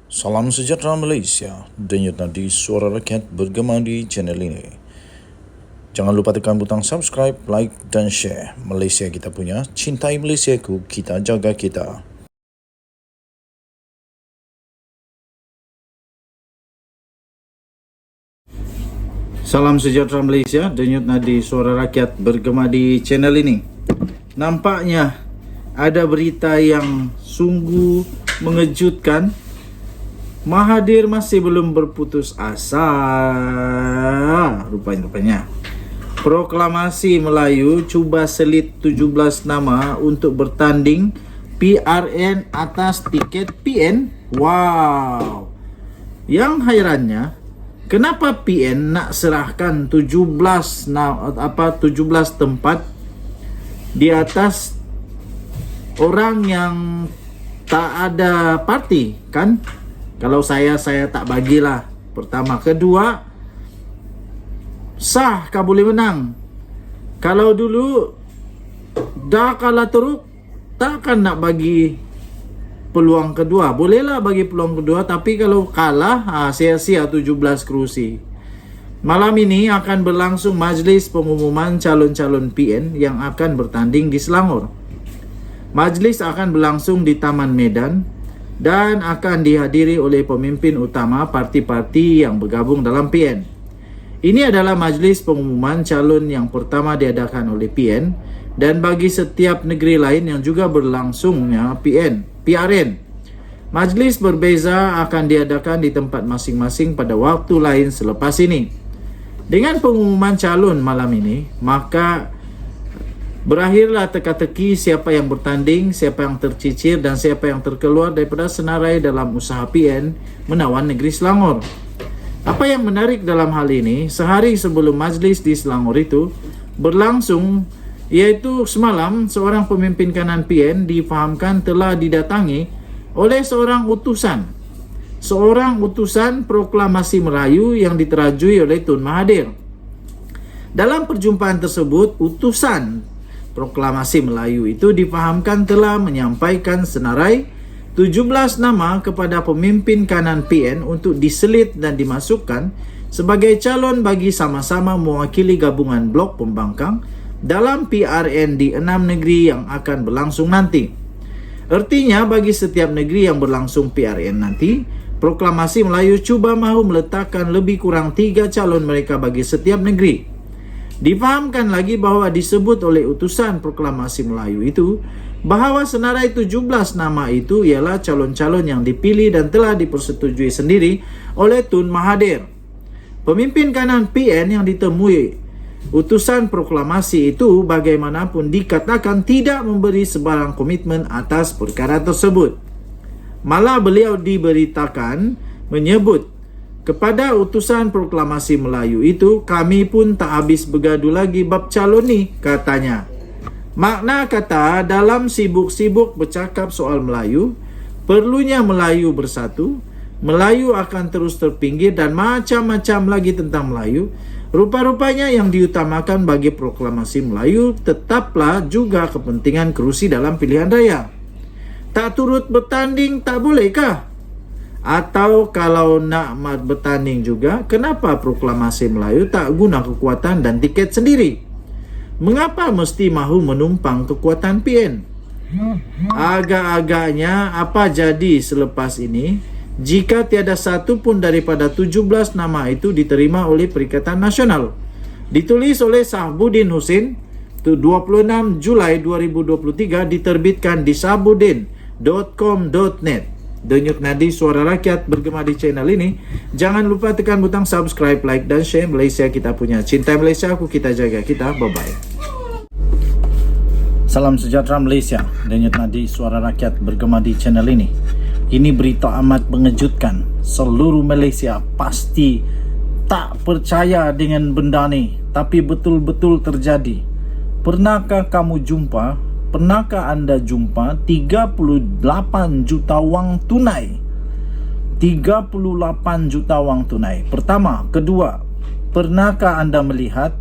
Salam sejahtera Malaysia, denyut nadi suara rakyat bergema di channel ini. Jangan lupa tekan butang subscribe, like dan share. Malaysia kita punya, cintai Malaysiaku, kita jaga kita. Salam sejahtera Malaysia, denyut nadi suara rakyat bergema di channel ini. Nampaknya ada berita yang sungguh mengejutkan. Mahathir masih belum berputus asa rupanya. Proklamasi Melayu cuba selit 17 nama untuk bertanding PRN atas tiket PN. Wow. Yang hairannya, kenapa PN nak serahkan 17 tempat di atas orang yang tak ada parti, kan? Kalau saya tak bagilah. Pertama, kedua, sah kah boleh menang? Kalau dulu dah kalah teruk, takkan nak bagi peluang kedua. Bolehlah bagi peluang kedua, tapi kalau kalah, sia-sia 17 kerusi. Malam ini akan berlangsung majlis pengumuman calon-calon PN yang akan bertanding di Selangor. Majlis akan berlangsung di Taman Medan dan akan dihadiri oleh pemimpin utama parti-parti yang bergabung dalam PN. Ini adalah majlis pengumuman calon yang pertama diadakan oleh PN dan bagi setiap negeri lain yang juga berlangsungnya PRN. Majlis berbeza akan diadakan di tempat masing-masing pada waktu lain selepas ini. Dengan pengumuman calon malam ini, maka berakhirlah teka-teki siapa yang bertanding, siapa yang tercicir dan siapa yang terkeluar daripada senarai dalam usaha PN menawan negeri Selangor. Apa yang menarik dalam hal ini, sehari sebelum majlis di Selangor itu berlangsung, iaitu semalam seorang pemimpin kanan PN difahamkan telah didatangi oleh seorang utusan proklamasi Melayu yang diterajui oleh Tun Mahathir. Dalam perjumpaan tersebut, utusan proklamasi Melayu itu difahamkan telah menyampaikan senarai 17 nama kepada pemimpin kanan PN untuk diselit dan dimasukkan sebagai calon bagi sama-sama mewakili gabungan blok pembangkang dalam PRN di 6 negeri yang akan berlangsung nanti. Artinya bagi setiap negeri yang berlangsung PRN nanti, proklamasi Melayu cuba mahu meletakkan lebih kurang 3 calon mereka bagi setiap negeri. Difahamkan lagi bahawa disebut oleh utusan proklamasi Melayu itu bahawa senarai 17 nama itu ialah calon-calon yang dipilih dan telah dipersetujui sendiri oleh Tun Mahathir. Pemimpin kanan PN yang ditemui utusan proklamasi itu bagaimanapun dikatakan tidak memberi sebarang komitmen atas perkara tersebut. Malah beliau diberitakan menyebut kepada utusan proklamasi Melayu itu, kami pun tak habis bergaduh lagi bab calon ni, katanya. Makna kata dalam sibuk-sibuk bercakap soal Melayu, perlunya Melayu bersatu, Melayu akan terus terpinggir dan macam-macam lagi tentang Melayu. Rupa-rupanya yang diutamakan bagi proklamasi Melayu tetaplah juga kepentingan kerusi dalam pilihan raya. Tak turut bertanding tak bolehkah? Atau kalau nak bertanding juga, kenapa proklamasi Melayu tak guna kekuatan dan tiket sendiri? Mengapa mesti mahu menumpang kekuatan PN? Agak-agaknya apa jadi selepas ini jika tiada satu pun daripada 17 nama itu diterima oleh Perikatan Nasional? Ditulis oleh Sahbuddin Hussein, 26 Julai 2023, diterbitkan di sahbuddin.com.net. Denyut nadi suara rakyat bergema di channel ini. Jangan lupa tekan butang subscribe, like dan share. Malaysia kita punya, cintai Malaysia aku, kita jaga kita. Bye-bye. Salam sejahtera Malaysia, denyut nadi suara rakyat bergema di channel ini. Ini berita amat mengejutkan. Seluruh Malaysia pasti tak percaya dengan benda ni, tapi betul-betul terjadi. Pernahkah anda jumpa 38 juta wang tunai? 38 juta wang tunai. Pertama. Kedua, pernahkah anda melihat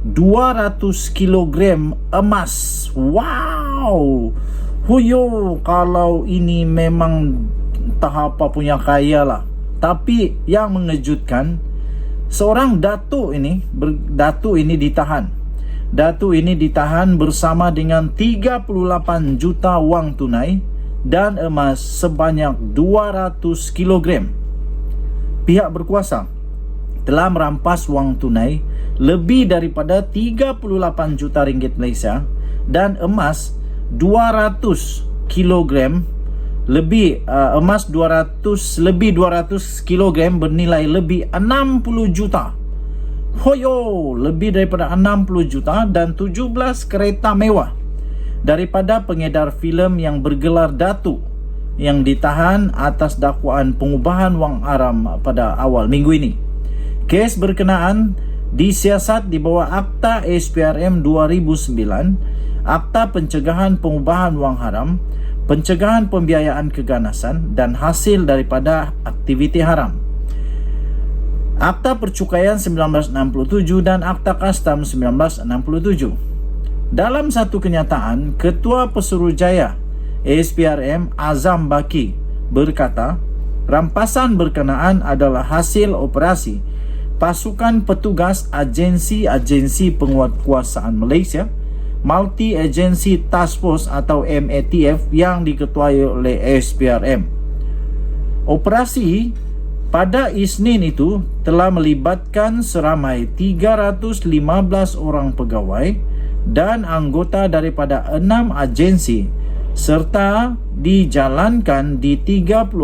200 kilogram emas? Wow! Huyo, kalau ini memang entah apa punya kaya lah. Tapi yang mengejutkan, seorang datuk ini ditahan. Datuk ini ditahan bersama dengan 38 juta wang tunai dan emas sebanyak 200 kg. Pihak berkuasa telah merampas wang tunai lebih daripada 38 juta ringgit Malaysia dan emas 200 kg emas 200 kg bernilai lebih 60 juta. Hoyo, lebih daripada 60 juta dan 17 kereta mewah daripada pengedar filem yang bergelar Datuk yang ditahan atas dakwaan pengubahan wang haram pada awal minggu ini. Kes berkenaan disiasat di bawah Akta SPRM 2009, Akta Pencegahan Pengubahan Wang Haram, Pencegahan Pembiayaan Keganasan dan Hasil daripada Aktiviti Haram, Akta Percukaian 1967 dan Akta Kastam 1967. Dalam satu kenyataan, Ketua Pesuruhjaya SPRM Azam Baki berkata, rampasan berkenaan adalah hasil operasi pasukan petugas agensi-agensi penguatkuasaan Malaysia, Multi Agency Task Force atau MATF yang diketuai oleh SPRM. Operasi pada Isnin itu telah melibatkan seramai 315 orang pegawai dan anggota daripada 6 agensi serta dijalankan di 34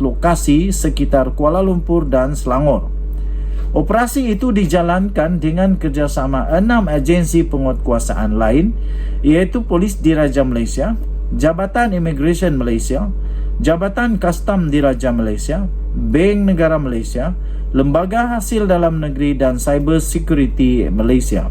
lokasi sekitar Kuala Lumpur dan Selangor. Operasi itu dijalankan dengan kerjasama 6 agensi penguatkuasaan lain, iaitu Polis Diraja Malaysia, Jabatan Immigration Malaysia, Jabatan Kastam Diraja Malaysia, Bank Negara Malaysia, Lembaga Hasil Dalam Negeri dan Cyber Security Malaysia.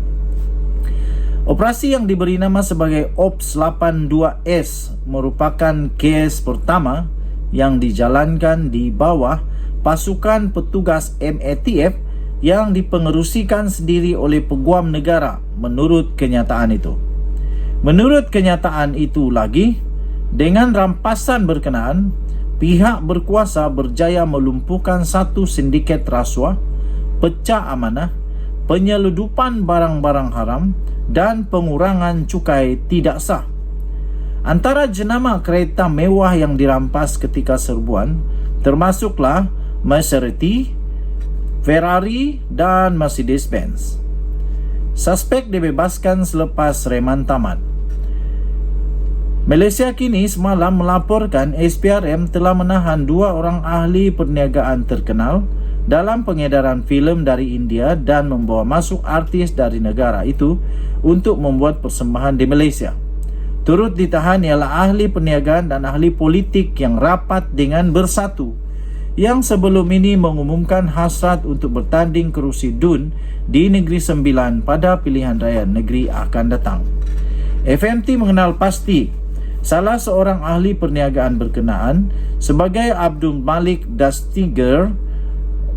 Operasi yang diberi nama sebagai Ops 82S merupakan kes pertama yang dijalankan di bawah pasukan petugas MATF yang dipengerusikan sendiri oleh peguam negara menurut kenyataan itu. Menurut kenyataan itu lagi, dengan rampasan berkenaan, pihak berkuasa berjaya melumpuhkan satu sindiket rasuah, pecah amanah, penyeludupan barang-barang haram dan pengurangan cukai tidak sah. Antara jenama kereta mewah yang dirampas ketika serbuan termasuklah Maserati, Ferrari dan Mercedes-Benz. Suspek dibebaskan selepas reman tamat. Malaysia Kini semalam melaporkan SPRM telah menahan 2 orang ahli perniagaan terkenal dalam pengedaran filem dari India dan membawa masuk artis dari negara itu untuk membuat persembahan di Malaysia. Turut ditahan ialah ahli perniagaan dan ahli politik yang rapat dengan Bersatu yang sebelum ini mengumumkan hasrat untuk bertanding kerusi DUN di Negeri Sembilan pada pilihan raya negeri akan datang. FMT mengenal pasti salah seorang ahli perniagaan berkenaan sebagai Abdul Malik Dastiger,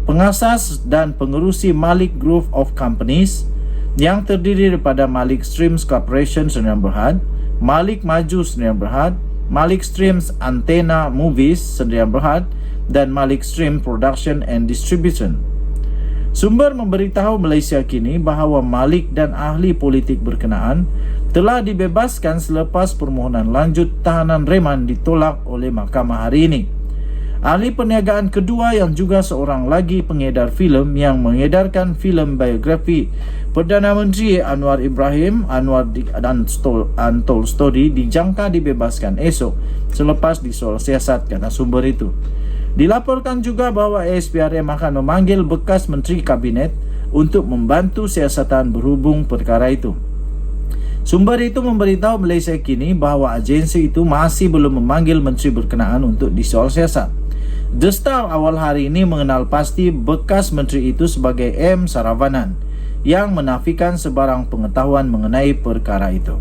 pengasas dan pengerusi Malik Group of Companies yang terdiri daripada Malik Streams Corporation Sdn Bhd, Malik Maju Sdn Bhd, Malik Streams Antenna Movies Sdn Bhd dan Malik Stream Production and Distribution. Sumber memberitahu Malaysia Kini bahawa Malik dan ahli politik berkenaan telah dibebaskan selepas permohonan lanjut tahanan reman ditolak oleh mahkamah hari ini. Ahli perniagaan kedua yang juga seorang lagi pengedar filem yang mengedarkan filem biografi Perdana Menteri Anwar Ibrahim, Anwar Untold Story, dijangka dibebaskan esok selepas disoal siasat, kata sumber itu. Dilaporkan juga bahawa SPRM akan memanggil bekas Menteri Kabinet untuk membantu siasatan berhubung perkara itu. Sumber itu memberitahu Malaysia Kini bahawa agensi itu masih belum memanggil menteri berkenaan untuk disoal siasat. The Star awal hari ini mengenal pasti bekas menteri itu sebagai M. Saravanan yang menafikan sebarang pengetahuan mengenai perkara itu.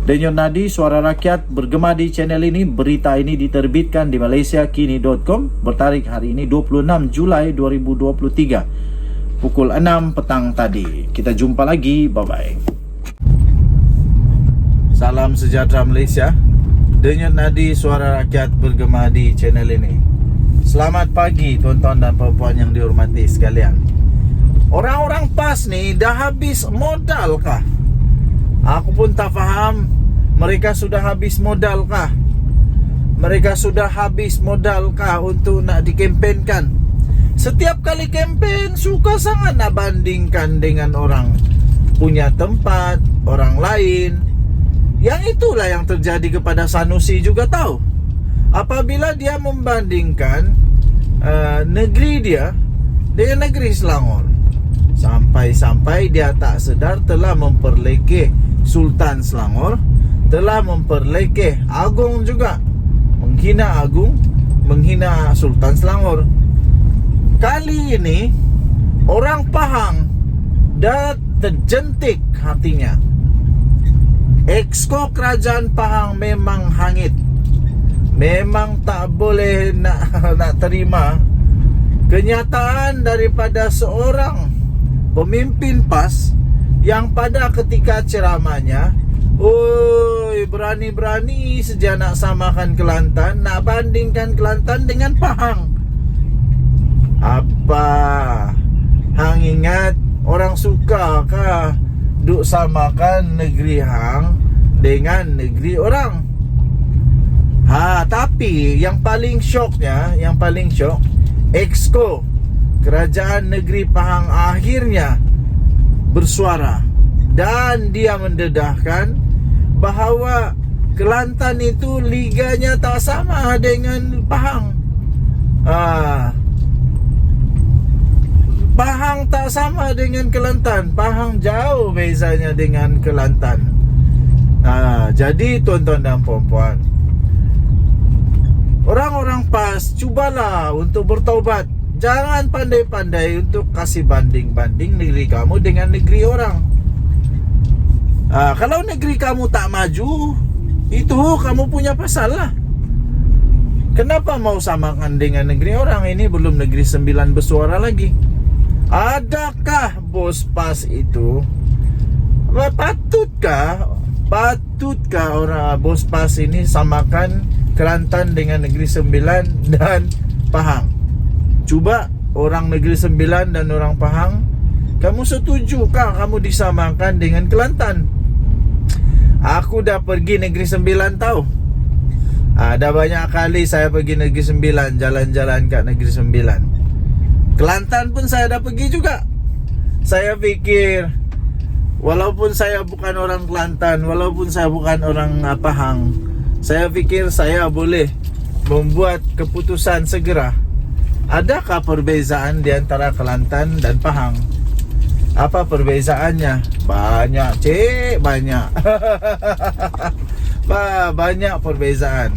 Denyut nadi Suara Rakyat bergema di channel ini. Berita ini diterbitkan di malaysiakini.com bertarikh hari ini 26 Julai 2023 pukul 6 petang tadi. Kita jumpa lagi. Bye-bye. Salam sejahtera Malaysia. Denyut nadi suara rakyat bergema di channel ini. Selamat pagi tuan-tuan dan puan-puan yang dihormati sekalian. Orang-orang PAS nih dah habis modal kah? Aku pun tak faham. Mereka sudah habis modal kah? Mereka sudah habis modal kah untuk nak dikempenkan? Setiap kali kempen suka sangat nak bandingkan dengan orang punya tempat, orang lain. Yang itulah yang terjadi kepada Sanusi juga tahu. Apabila dia membandingkan negeri dia dengan negeri Selangor, sampai-sampai dia tak sedar telah memperlekeh Sultan Selangor, telah memperlekeh Agung juga, menghina Agung, menghina Sultan Selangor. Kali ini orang Pahang dah terjentik hatinya. Exco Kerajaan Pahang memang hangit. Memang tak boleh nak terima kenyataan daripada seorang pemimpin PAS yang pada ketika ceramahnya, oi, berani-berani saja nak samakan Kelantan, nak bandingkan Kelantan dengan Pahang. Apa hang ingat orang suka kah duk samakan negeri hang dengan negeri orang? Tapi yang paling syoknya, Exco Kerajaan Negeri Pahang akhirnya bersuara dan dia mendedahkan bahawa Kelantan itu liganya tak sama dengan Pahang. Pahang tak sama dengan Kelantan. Pahang jauh bezanya dengan Kelantan. Jadi tuan-tuan dan puan-puan, orang-orang PAS, cubalah untuk bertaubat. Jangan pandai-pandai untuk kasih banding-banding negeri kamu dengan negeri orang. Kalau negeri kamu tak maju, itu kamu punya pasal lah. Kenapa mau samakan dengan negeri orang? Ini belum negeri 9 bersuara lagi. Adakah bos PAS itu, Patutkah orang bos PAS ini samakan Kelantan dengan negeri 9 dan Pahang? Cuba orang negeri 9 dan orang Pahang, kamu setujukah kamu disamakan dengan Kelantan? Aku dah pergi negeri 9 tahu. Dah banyak kali saya pergi negeri 9, jalan-jalan kat negeri 9. Kelantan pun saya dah pergi juga. Saya fikir, walaupun saya bukan orang Kelantan, walaupun saya bukan orang Pahang, saya fikir saya boleh membuat keputusan segera. Adakah perbezaan di antara Kelantan dan Pahang? Apa perbezaannya? Banyak, banyak. Banyak perbezaan.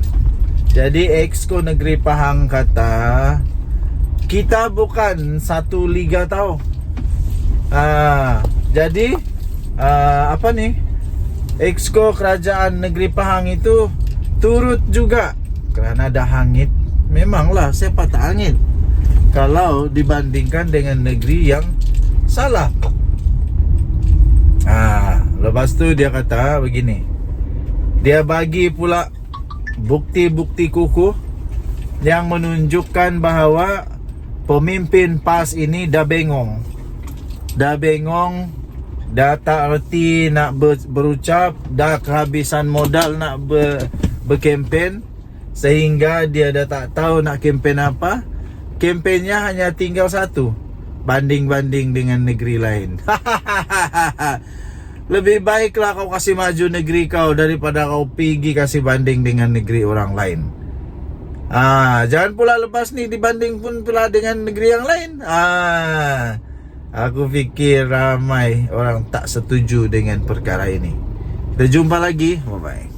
Jadi Exco Negeri Pahang kata, kita bukan satu liga tau. Jadi apa nih, Exco Kerajaan Negeri Pahang itu turut juga kerana dah hangit. Memanglah siapa tak hangit kalau dibandingkan dengan negeri yang salah. Lepas tu dia kata begini, dia bagi pula bukti-bukti kukuh yang menunjukkan bahawa pemimpin PAS ini dah bengong. Dah tak erti nak berucap, dah kehabisan modal nak berkempen, sehingga dia dah tak tahu nak kempen apa. Kempennya hanya tinggal satu, banding-banding dengan negeri lain. Lebih baiklah kau kasih maju negeri kau daripada kau pergi kasih banding dengan negeri orang lain. Jangan pula lepas ni dibanding pun pula dengan negeri yang lain. Aku fikir ramai orang tak setuju dengan perkara ini. Kita jumpa lagi. Bye-bye.